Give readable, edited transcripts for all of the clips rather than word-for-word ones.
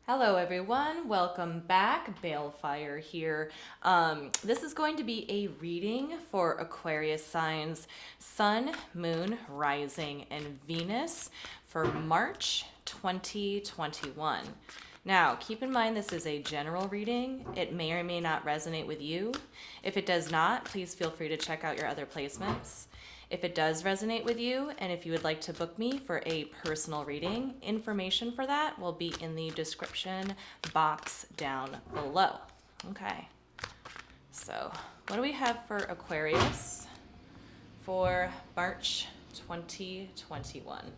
Hello everyone, welcome back. Balefire here. This is going to be a reading for Aquarius signs, Sun, Moon, Rising, and Venus for March 2021. Now, keep in mind this is a general reading. It may or may not resonate with you. If it does not, please feel free to check out your other placements. If it does resonate with you, and if you would like to book me for a personal reading, information for that will be in the description box down below. Okay, so what do we have for Aquarius for March 2021?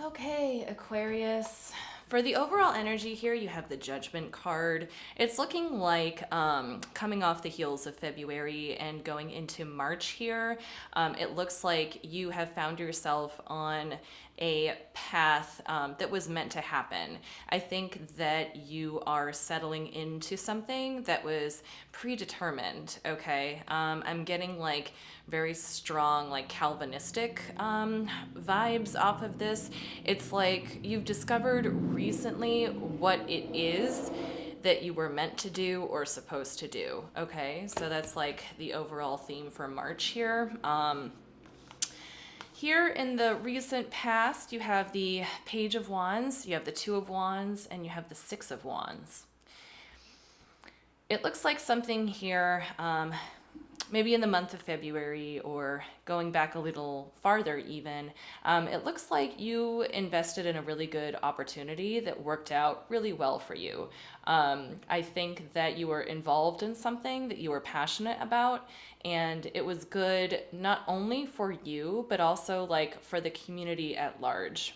Okay, Aquarius. For the overall energy here, you have the Judgment card. It's looking like coming off the heels of February and going into March here, it looks like you have found yourself on a path that was meant to happen. I think that you are settling into something that was predetermined, okay? I'm getting like very strong, like Calvinistic vibes off of this. It's like you've discovered recently what it is that you were meant to do or supposed to do, okay? So that's like the overall theme for March here. Here in the recent past, you have the Page of Wands, you have the Two of Wands, and you have the Six of Wands. It looks like something here, maybe in the month of February or going back a little farther even, it looks like you invested in a really good opportunity that worked out really well for you. I think that you were involved in something that you were passionate about, and it was good not only for you, but also like for the community at large.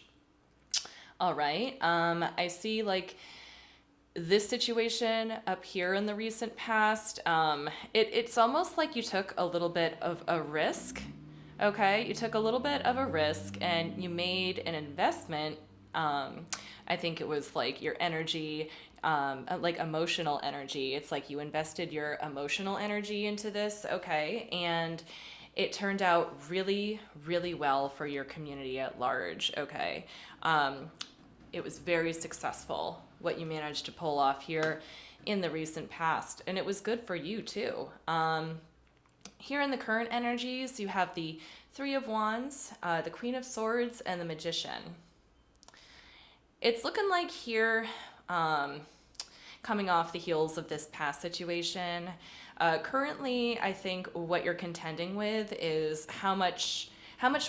All right. I see like this situation up here in the recent past, it's almost like you took a little bit of a risk. Okay, you took a little bit of a risk and you made an investment. I think it was like your energy, like emotional energy. It's like you invested your emotional energy into this, okay, and it turned out really, really well for your community at large, okay. It was very successful what you managed to pull off here in the recent past, and it was good for you too. Here in the current energies, you have the Three of Wands, the Queen of Swords, and the Magician. It's looking like here, coming off the heels of this past situation, currently I think what you're contending with is how much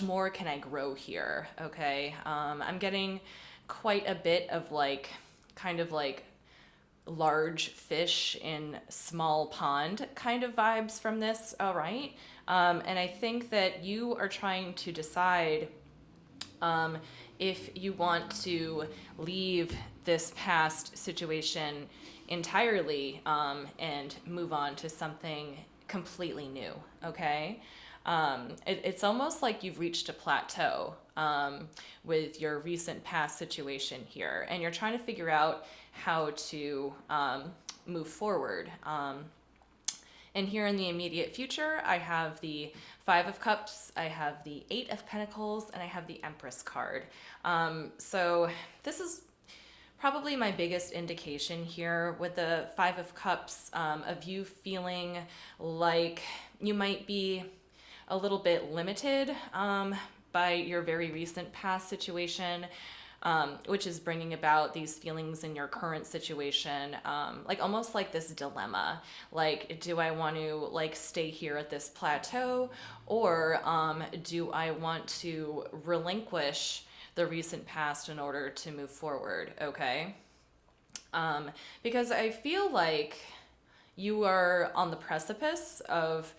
more can I grow here, okay? I'm getting quite a bit of like kind of like large fish in small pond kind of vibes from this, all right? And I think that you are trying to decide if you want to leave this past situation entirely and move on to something completely new, okay? It's almost like you've reached a plateau with your recent past situation here, and you're trying to figure out how to move forward. And here in the immediate future, I have the Five of Cups, I have the Eight of Pentacles, and I have the Empress card. So this is probably my biggest indication here with the Five of Cups, of you feeling like you might be a little bit limited by your very recent past situation, which is bringing about these feelings in your current situation, like almost like this dilemma. Like, do I want to like stay here at this plateau, or do I want to relinquish the recent past in order to move forward? Okay. Because I feel like you are on the precipice of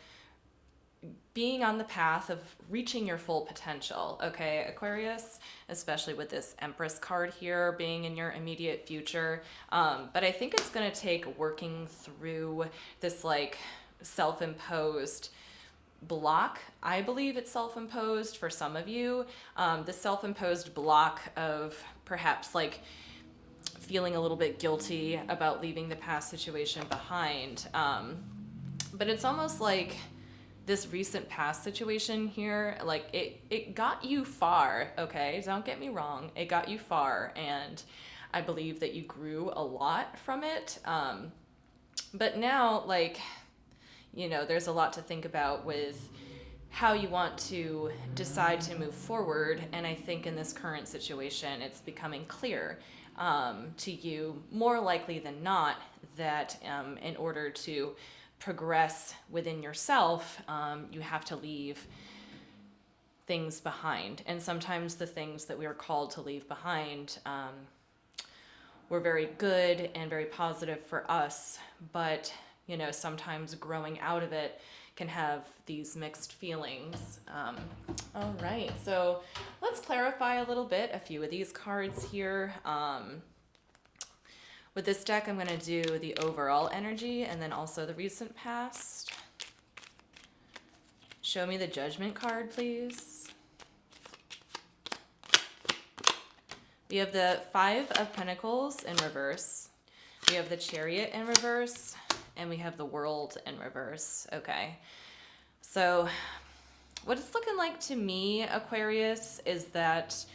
being on the path of reaching your full potential, okay, Aquarius, especially with this Empress card here being in your immediate future. But I think it's going to take working through this like self-imposed block. I believe it's self-imposed for some of you. The self-imposed block of perhaps like feeling a little bit guilty about leaving the past situation behind. But it's almost like this recent past situation here, like it got you far, okay? Don't get me wrong, it got you far, and I believe that you grew a lot from it. But now, like, you know, there's a lot to think about with how you want to decide to move forward, and I think in this current situation, it's becoming clear to you, more likely than not, that in order to progress within yourself, you have to leave things behind. And sometimes the things that we are called to leave behind were very good and very positive for us, but you know, sometimes growing out of it can have these mixed feelings. All right, so let's clarify a little bit a few of these cards here. With this deck, I'm going to do the overall energy and then also the recent past. Show me the Judgment card, please. We have the Five of Pentacles in reverse. We have the Chariot in reverse. And we have the World in reverse. Okay. So what it's looking like to me, Aquarius, is that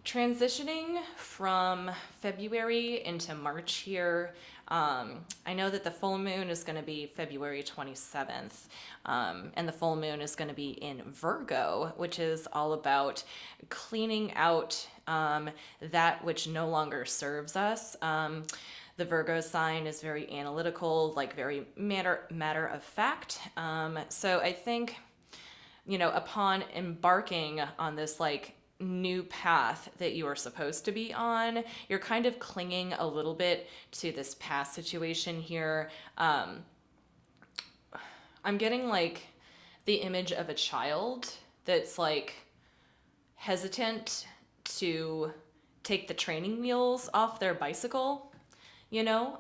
transitioning from February into March here, I know that the full moon is going to be February 27th, and the full moon is going to be in Virgo, which is all about cleaning out that which no longer serves us. The Virgo sign is very analytical, like very matter of fact. So I think, you know, upon embarking on this like new path that you are supposed to be on, you're kind of clinging a little bit to this past situation here. I'm getting like the image of a child that's like hesitant to take the training wheels off their bicycle, you know?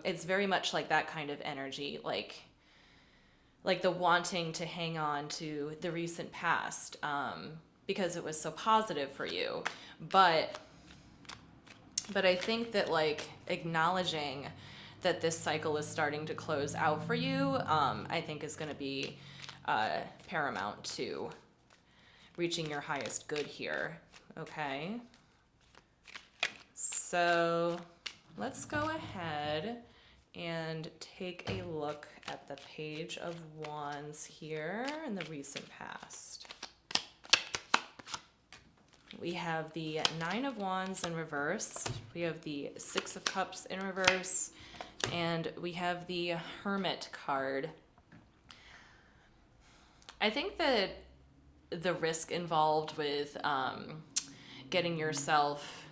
It's very much like that kind of energy, like the wanting to hang on to the recent past, because it was so positive for you. But I think that like acknowledging that this cycle is starting to close out for you, I think is going to be paramount to reaching your highest good here. Okay. So let's go ahead and take a look at the Page of Wands here in the recent past. We have the Nine of Wands in reverse, we have the Six of Cups in reverse, and we have the Hermit card. I think that the risk involved with getting yourself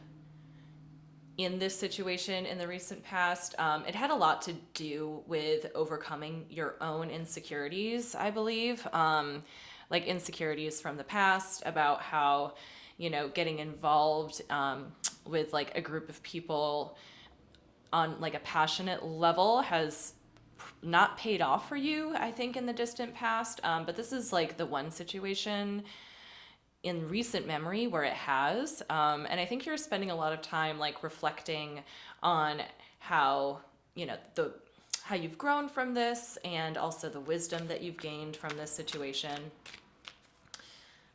in this situation in the recent past, it had a lot to do with overcoming your own insecurities, I believe. Like insecurities from the past about how, you know, getting involved with like a group of people on like a passionate level has not paid off for you, I think, in the distant past. But this is like the one situation in recent memory where it has. And I think you're spending a lot of time like reflecting on how, you know, how you've grown from this and also the wisdom that you've gained from this situation.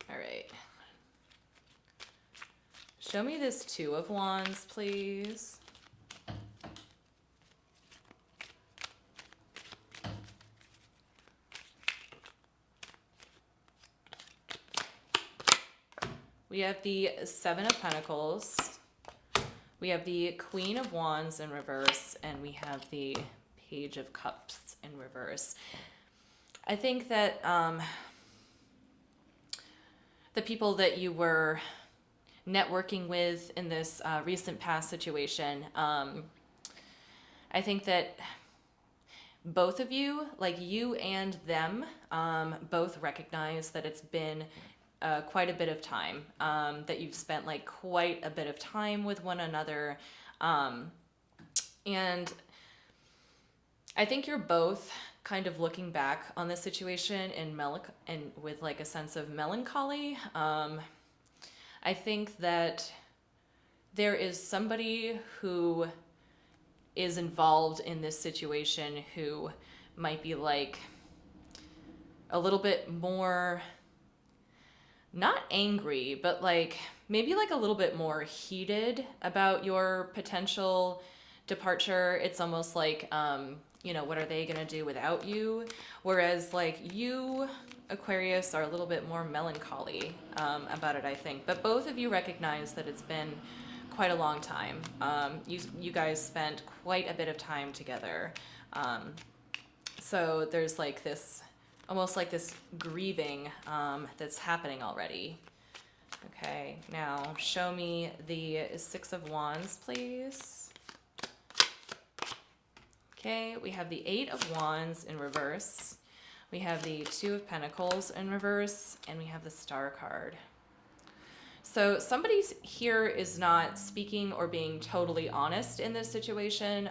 All right. Show me this Two of Wands, please. We have the Seven of Pentacles. We have the Queen of Wands in reverse, and we have the Page of Cups in reverse. I think that the people that you were networking with in this recent past situation, I think that both of you, like you and them, both recognize that it's been quite a bit of time, that you've spent like quite a bit of time with one another. And I think you're both kind of looking back on this situation and with like a sense of melancholy. I think that there is somebody who is involved in this situation who might be like a little bit more, not angry, but like maybe like a little bit more heated about your potential departure. It's almost like, what are they going to do without you? Whereas like you, Aquarius, are a little bit more melancholy about it, I think. But both of you recognize that it's been quite a long time. You guys spent quite a bit of time together. So there's like this, almost like this grieving that's happening already. Okay, now show me the Six of Wands, please. Okay, we have the Eight of Wands in reverse. We have the Two of Pentacles in reverse, and we have the Star card. So somebody here is not speaking or being totally honest in this situation,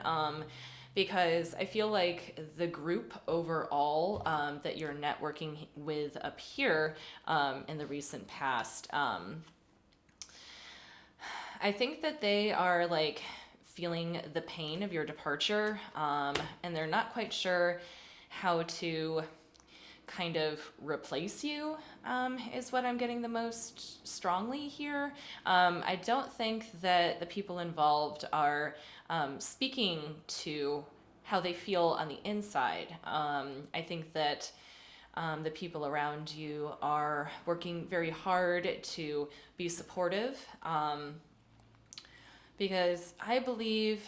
because I feel like the group overall that you're networking with up here in the recent past, I think that they are like feeling the pain of your departure, and they're not quite sure how to kind of replace you, is what I'm getting the most strongly here. I don't think that the people involved are speaking to how they feel on the inside. I think that the people around you are working very hard to be supportive, because I believe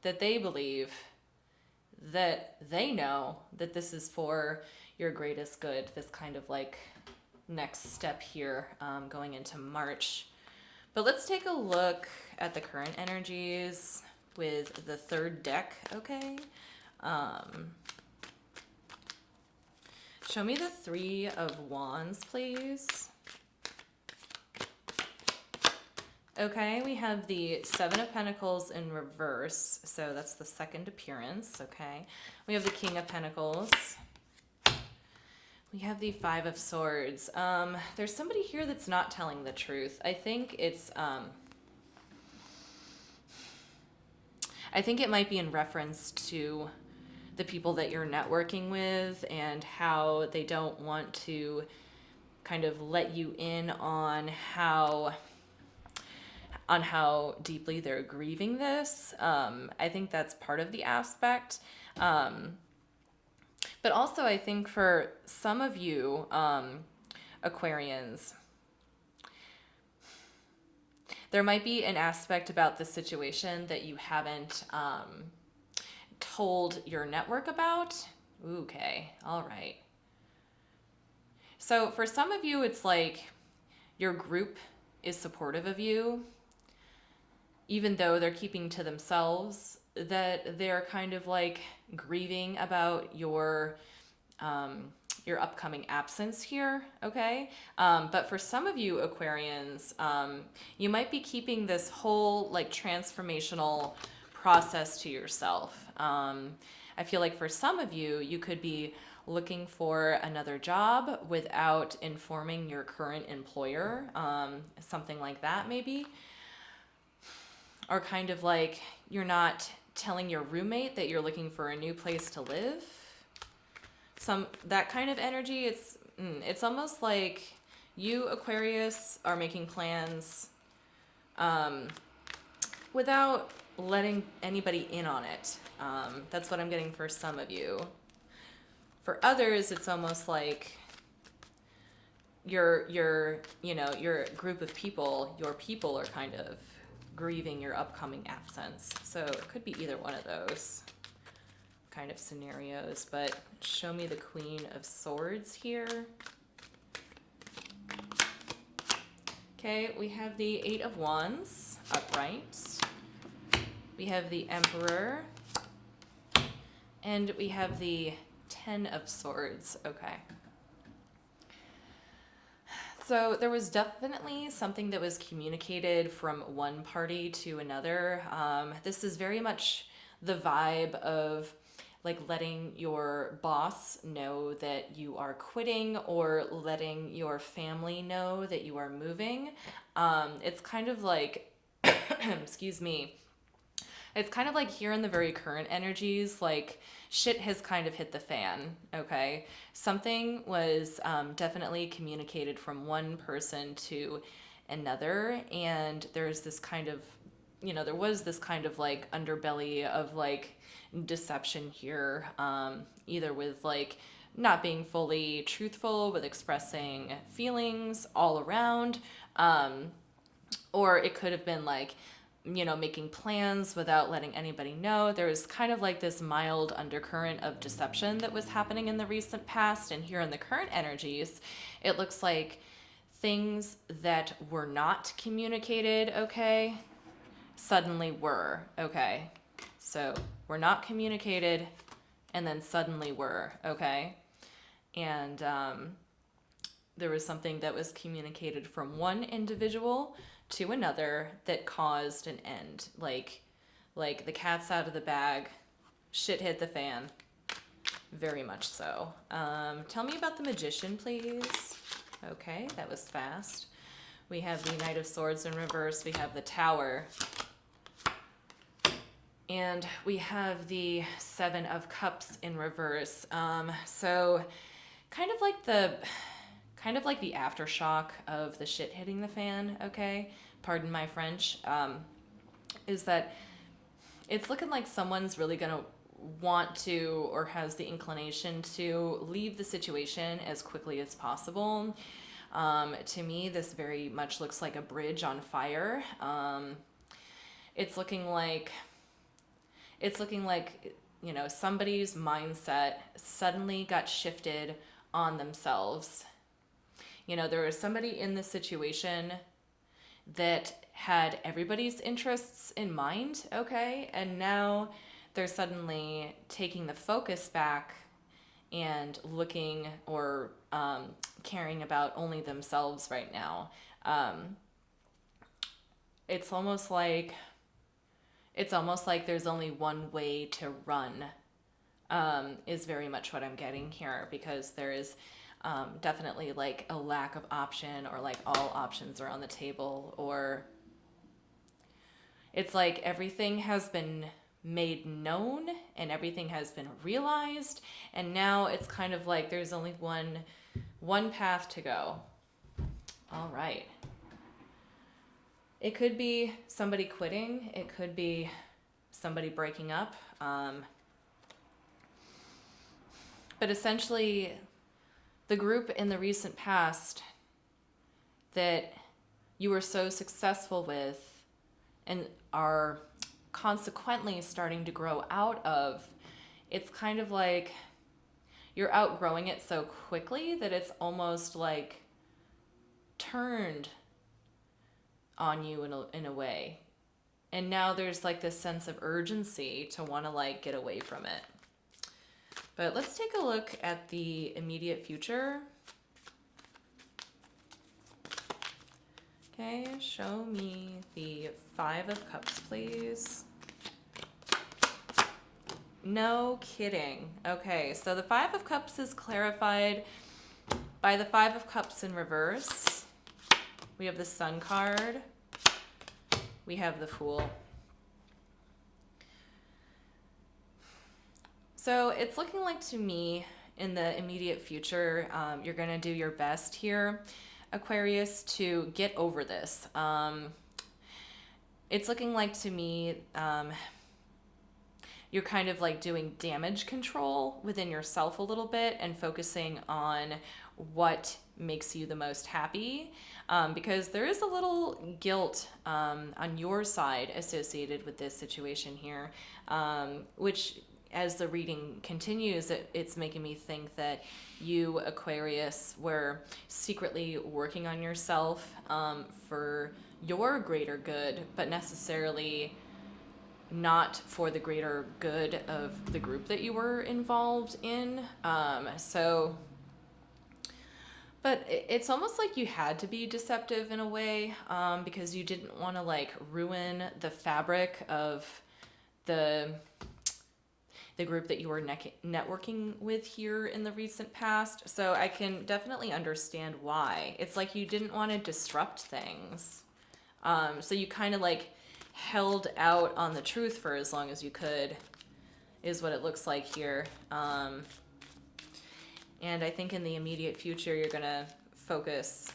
that they believe that they know that this is for your greatest good, this kind of like next step here, going into March. But let's take a look at the current energies with the third deck, okay? Show me the Three of Wands, please. Okay, we have the Seven of Pentacles in reverse, so that's the second appearance, okay? We have the King of Pentacles. We have the Five of Swords. There's somebody here that's not telling the truth. I think it's, I think it might be in reference to the people that you're networking with and how they don't want to kind of let you in on how deeply they're grieving this. I think that's part of the aspect. But also I think for some of you, Aquarians, there might be an aspect about the situation that you haven't told your network about. Okay, all right. So for some of you, it's like your group is supportive of you, even though they're keeping to themselves, that they're kind of like grieving about your upcoming absence here, okay? But for some of you Aquarians, you might be keeping this whole like transformational process to yourself. I feel like for some of you, you could be looking for another job without informing your current employer, something like that maybe. Or kind of like you're not telling your roommate that you're looking for a new place to live. That kind of energy. It's almost like you, Aquarius, are making plans without letting anybody in on it. That's what I'm getting for some of you. For others, it's almost like your group of people, your people are kind of grieving your upcoming absence. So it could be either one of those kind of scenarios, but show me the Queen of Swords here. Okay, we have the Eight of Wands upright. We have the Emperor And we have the 10 of Swords. Okay. So there was definitely something that was communicated from one party to another. This is very much the vibe of like letting your boss know that you are quitting or letting your family know that you are moving. It's kind of like, excuse me, it's kind of like here in the very current energies, like shit has kind of hit the fan, okay? Something was definitely communicated from one person to another, and there's this kind of, there was this kind of like underbelly of like deception here, either with like not being fully truthful with expressing feelings all around, or it could have been like, making plans without letting anybody know. There was kind of like this mild undercurrent of deception that was happening in the recent past. And here in the current energies, it looks like things that were not communicated, okay, suddenly were, okay. So were not communicated and then suddenly were, okay. And there was something that was communicated from one individual to another that caused an end. Like the cat's out of the bag, shit hit the fan. Very much so. Tell me about the Magician, please. Okay, that was fast. We have the Knight of Swords in reverse. We have the Tower. And we have the Seven of Cups in reverse. So kind of like the aftershock of the shit hitting the fan, okay? Pardon my French. Is that it's looking like someone's really gonna want to or has the inclination to leave the situation as quickly as possible. To me, this very much looks like a bridge on fire. It's looking like somebody's mindset suddenly got shifted on themselves. There was somebody in this situation that had everybody's interests in mind, okay? And now they're suddenly taking the focus back and looking or caring about only themselves right now. It's almost like there's only one way to run, is very much what I'm getting here, because there is definitely like a lack of option, or like all options are on the table, or it's like everything has been made known and everything has been realized, and now it's kind of like there's only one path to go. All right. It could be somebody quitting. It could be somebody breaking up. But essentially, the group in the recent past that you were so successful with and are consequently starting to grow out of, it's kind of like you're outgrowing it so quickly that it's almost like turned on you in a way. And now there's like this sense of urgency to want to like get away from it. But let's take a look at the immediate future. Okay, show me the Five of Cups, please. No kidding. Okay, so the Five of Cups is clarified by the Five of Cups in reverse. We have the Sun card. We have the Fool. So it's looking like to me in the immediate future, you're going to do your best here, Aquarius, to get over this. It's looking like to me you're kind of like doing damage control within yourself a little bit and focusing on what makes you the most happy, because there is a little guilt on your side associated with this situation here, which as the reading continues, it's making me think that you, Aquarius, were secretly working on yourself for your greater good, but necessarily not for the greater good of the group that you were involved in. But it's almost like you had to be deceptive in a way, because you didn't want to like ruin the fabric of the group that you were networking with here in the recent past. So I can definitely understand why. It's like you didn't want to disrupt things. So you kind of like held out on the truth for as long as you could, is what it looks like here. And I think in the immediate future, you're going to focus,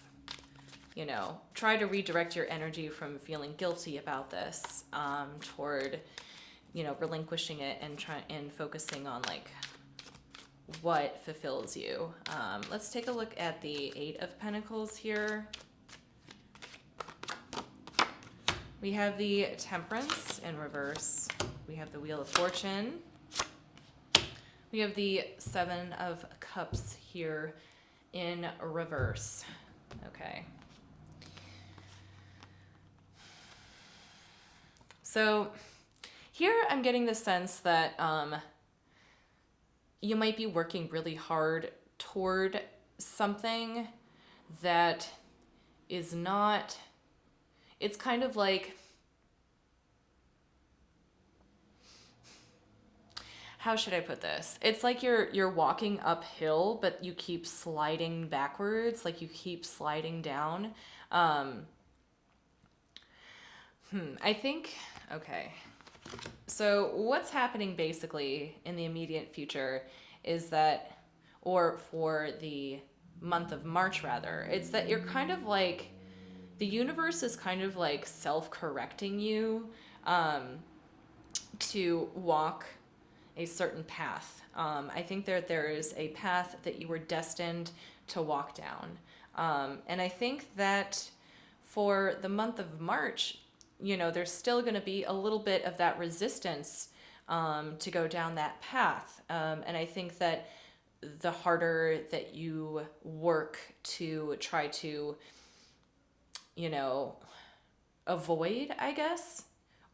try to redirect your energy from feeling guilty about this, toward, relinquishing it and focusing on like what fulfills you. Let's take a look at the Eight of Pentacles here. We have the Temperance in reverse. We have the Wheel of Fortune. We have the Seven of Cups here in reverse. Okay. So here I'm getting the sense that you might be working really hard toward something that is not, it's kind of like, how should I put this? It's like you're walking uphill, but you keep sliding backwards, like you keep sliding down. I think, okay. So what's happening basically in the immediate future is that, or for the month of March rather, it's that you're kind of like, the universe is kind of like self-correcting you to walk a certain path. I think there is a path that you were destined to walk down. And I think that for the month of March, there's still going to be a little bit of that resistance to go down that path. And I think that the harder that you work to try to, avoid, I guess,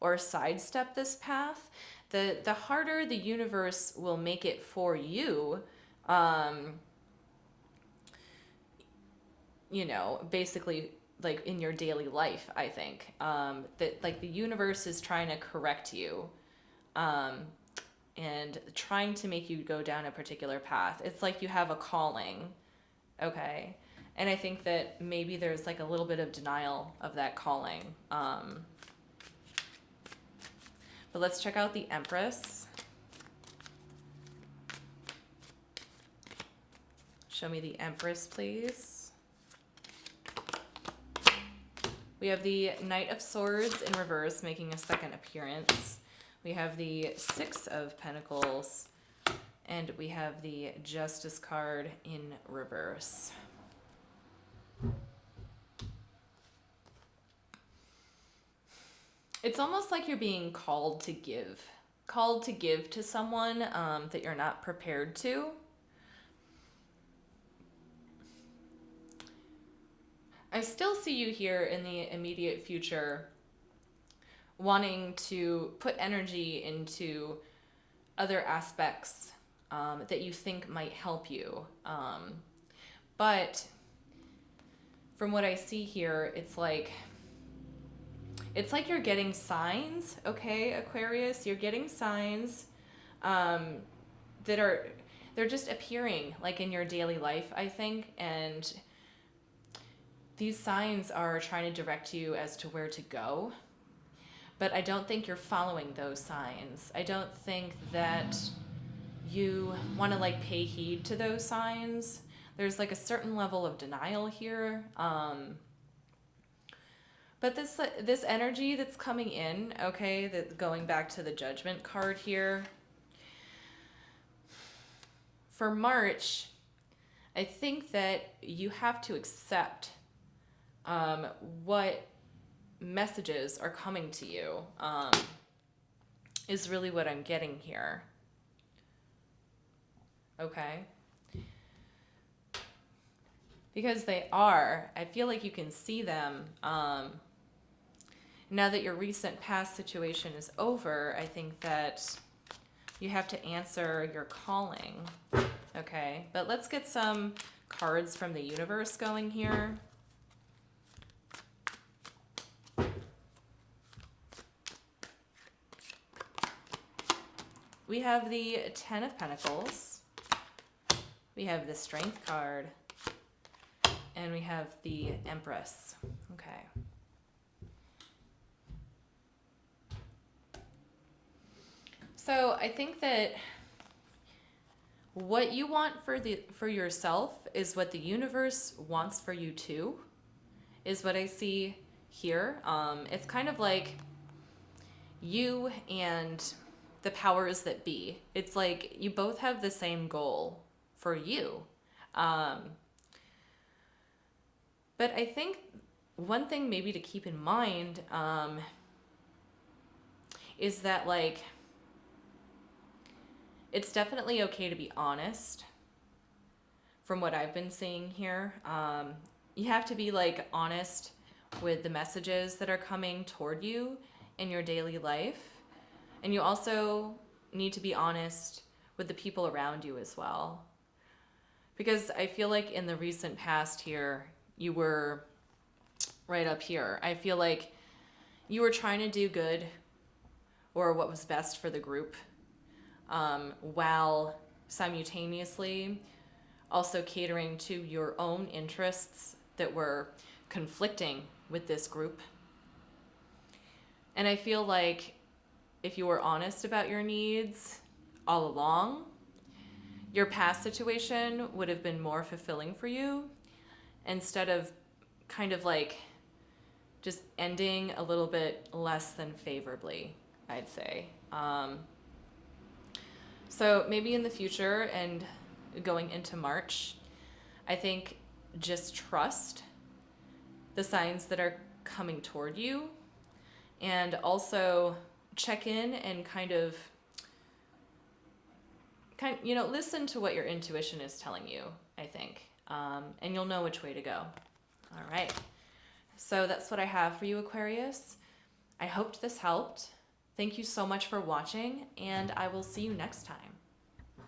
or sidestep this path, the harder the universe will make it for you, basically like in your daily life, I think, that like the universe is trying to correct you, and trying to make you go down a particular path. It's like you have a calling, okay? And I think that maybe there's like a little bit of denial of that calling. But let's check out the Empress. Show me the Empress, please. We have the Knight of Swords in reverse, making a second appearance. We have the Six of Pentacles, and we have the Justice card in reverse. It's almost like you're being called to give to someone that you're not prepared to. I still see you here in the immediate future wanting to put energy into other aspects that you think might help you. But from what I see here, it's like you're getting signs, okay, Aquarius? You're getting signs they're just appearing like in your daily life, I think, and these signs are trying to direct you as to where to go. But I don't think you're following those signs. I don't think that you want to like pay heed to those signs. There's like a certain level of denial here. But this energy that's coming in, okay, that going back to the Judgment card here, for March, I think that you have to accept what messages are coming to you, is really what I'm getting here. Okay? Because they are, I feel like you can see them, Now that your recent past situation is over, I think that you have to answer your calling. Okay, but let's get some cards from the universe going here. We have the Ten of Pentacles. We have the Strength card. And we have the Empress. Okay. So I think that what you want for yourself is what the universe wants for you too, is what I see here. It's kind of like you and the powers that be. It's like you both have the same goal for you. But I think one thing maybe to keep in mind is that, like, it's definitely okay to be honest from what I've been seeing here. You have to be, like, honest with the messages that are coming toward you in your daily life. And you also need to be honest with the people around you as well. Because I feel like in the recent past here, you were right up here. I feel like you were trying to do good or what was best for the group, while simultaneously also catering to your own interests that were conflicting with this group. And I feel like if you were honest about your needs all along, your past situation would have been more fulfilling for you, instead of kind of like just ending a little bit less than favorably, I'd say. So maybe in the future and going into March, I think just trust the signs that are coming toward you, and also check in and kind of listen to what your intuition is telling you, I think. And you'll know which way to go. All right. So that's what I have for you, Aquarius. I hoped this helped. Thank you so much for watching, and I will see you next time.